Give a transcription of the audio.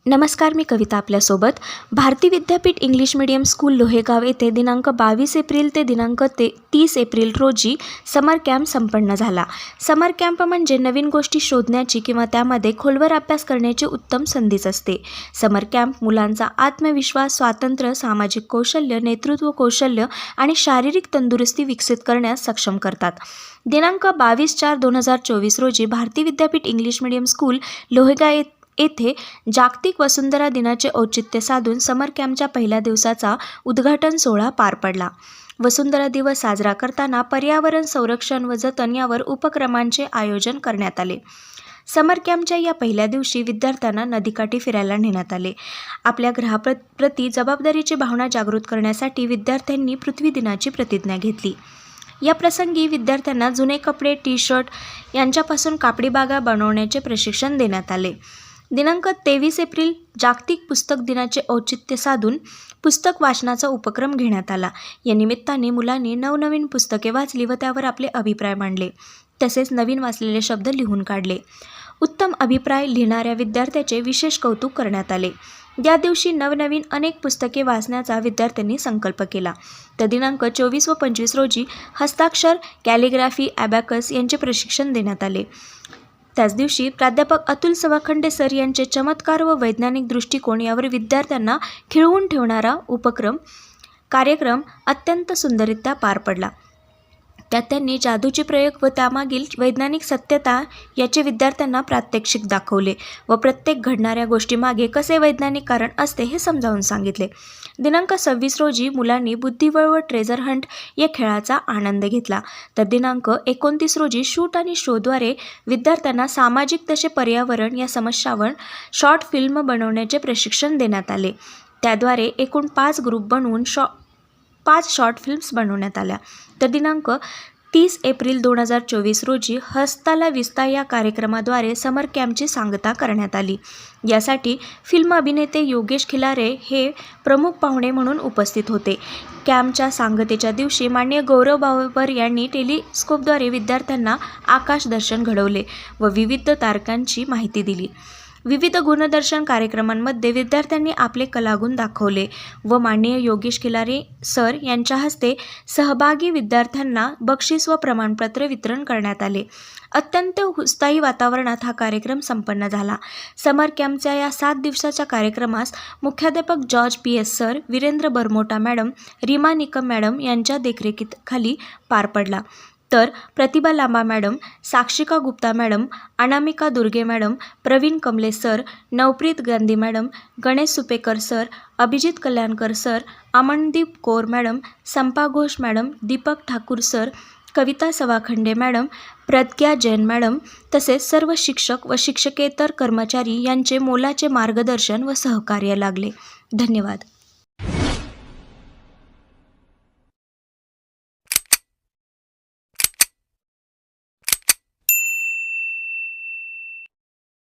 नमस्कार, मी कविता आपल्यासोबत. Bharati Vidyapeeth English medium school लोहेगाव येथे दिनांक 22 एप्रिल ते दिनांक 30 एप्रिल रोजी समर कॅम्प संपन्न झाला. समर कॅम्प म्हणजे नवीन गोष्टी शोधण्याची किंवा त्यामध्ये खोलवर अभ्यास करण्याची उत्तम संधीच असते. समर कॅम्प मुलांचा आत्मविश्वास, स्वातंत्र्य, सामाजिक कौशल्य, नेतृत्व कौशल्य आणि शारीरिक तंदुरुस्ती विकसित करण्यास सक्षम करतात. दिनांक 22/4/2024 रोजी Bharati Vidyapeeth English medium school लोहेगाव येथे जागतिक वसुंधरा दिनाचे औचित्य साधून समर कॅम्पच्या पहिल्या दिवसाचा उद्घाटन सोहळा पार पडला. वसुंधरा दिवस साजरा करताना पर्यावरण संरक्षण व जतन यावर उपक्रमांचे आयोजन करण्यात आले. समर कॅम्पच्या या पहिल्या दिवशी विद्यार्थ्यांना नदीकाठी फिरायला नेण्यात आले. आपल्या ग्रहाप्रती जबाबदारीची भावना जागृत करण्यासाठी विद्यार्थ्यांनी पृथ्वी दिनाची प्रतिज्ञा घेतली. या प्रसंगी विद्यार्थ्यांना जुने कपडे, टी-शर्ट यांच्यापासून कापडी बागा बनवण्याचे प्रशिक्षण देण्यात आले. दिनांक 23 एप्रिल जागतिक पुस्तक दिनाचे औचित्य साधून पुस्तक वाचनाचा उपक्रम घेण्यात आला. या निमित्ताने मुलांनी नवनवीन पुस्तके वाचली व त्यावर आपले अभिप्राय मांडले. तसेच नवीन वाचलेले शब्द लिहून काढले. उत्तम अभिप्राय लिहिणाऱ्या विद्यार्थ्याचे विशेष कौतुक करण्यात आले. या दिवशी नवनवीन अनेक पुस्तके वाचण्याचा विद्यार्थ्यांनी संकल्प केला. तर दिनांक 24 व 25 रोजी हस्ताक्षर, कॅलिग्राफी, ॲबॅकस यांचे प्रशिक्षण देण्यात आले. त्याच दिवशी प्राध्यापक अतुल सवाखंडे सर यांचे चमत्कार व वैज्ञानिक दृष्टिकोन यावर विद्यार्थ्यांना खिळवून ठेवणारा कार्यक्रम अत्यंत सुंदररित्या पार पडला. त्यात त्यांनी जादूचे प्रयोग व त्यामागील वैज्ञानिक सत्यता याचे विद्यार्थ्यांना प्रात्यक्षिक दाखवले व प्रत्येक घडणाऱ्या गोष्टीमागे कसे वैज्ञानिक कारण असते हे समजावून सांगितले. दिनांक 26 रोजी मुलांनी बुद्धिबळ व ट्रेझर हंट या खेळाचा आनंद घेतला. तर दिनांक 29 रोजी शूट आणि शोद्वारे विद्यार्थ्यांना सामाजिक तसे पर्यावरण या समस्यावर शॉर्ट फिल्म बनवण्याचे प्रशिक्षण देण्यात आले. त्याद्वारे एकूण 5 ग्रुप बनवून 5 शॉर्ट फिल्म्स बनवण्यात आल्या. तर दिनांक 30 एप्रिल 2024 रोजी हस्ताला विस्ता या कार्यक्रमाद्वारे समर कॅम्पची सांगता करण्यात आली. यासाठी फिल्म अभिनेते योगेश खिलारे हे प्रमुख पाहुणे म्हणून उपस्थित होते. कॅम्पच्या सांगतेच्या दिवशी माननीय गौरव बाबर यांनी टेलिस्कोपद्वारे विद्यार्थ्यांना आकाश दर्शन घडवले व विविध तारकांची माहिती दिली. विविध गुणदर्शन कार्यक्रमांमध्ये विद्यार्थ्यांनी आपले कलागुण दाखवले व माननीय योगेश खिलारे सर यांच्या हस्ते सहभागी विद्यार्थ्यांना बक्षीस व प्रमाणपत्र वितरण करण्यात आले. अत्यंत उत्साही वातावरणात हा कार्यक्रम संपन्न झाला. समर कॅम्पच्या या 7 दिवसाच्या कार्यक्रमास मुख्याध्यापक George PS sir, Virendra Barmota madam, Reema Nikam madam यांच्या देखरेखीखाली पार पडला. तर Pratibha Lamba madam, Sakshika Gupta madam, Anamika Durge madam, Praveen Kamle sir, Navpreet Gandhi madam, Ganesh Supekar sir, Abhijit Kalyankar sir, Amandeep Kaur madam, Sampa Ghosh madam, Deepak Thakur sir, Kavita Sawakhande madam, Pragya Jain madam तसेच सर्व शिक्षक व शिक्षकेतर कर्मचारी यांचे मोलाचे मार्गदर्शन व सहकार्य लाभले. धन्यवाद.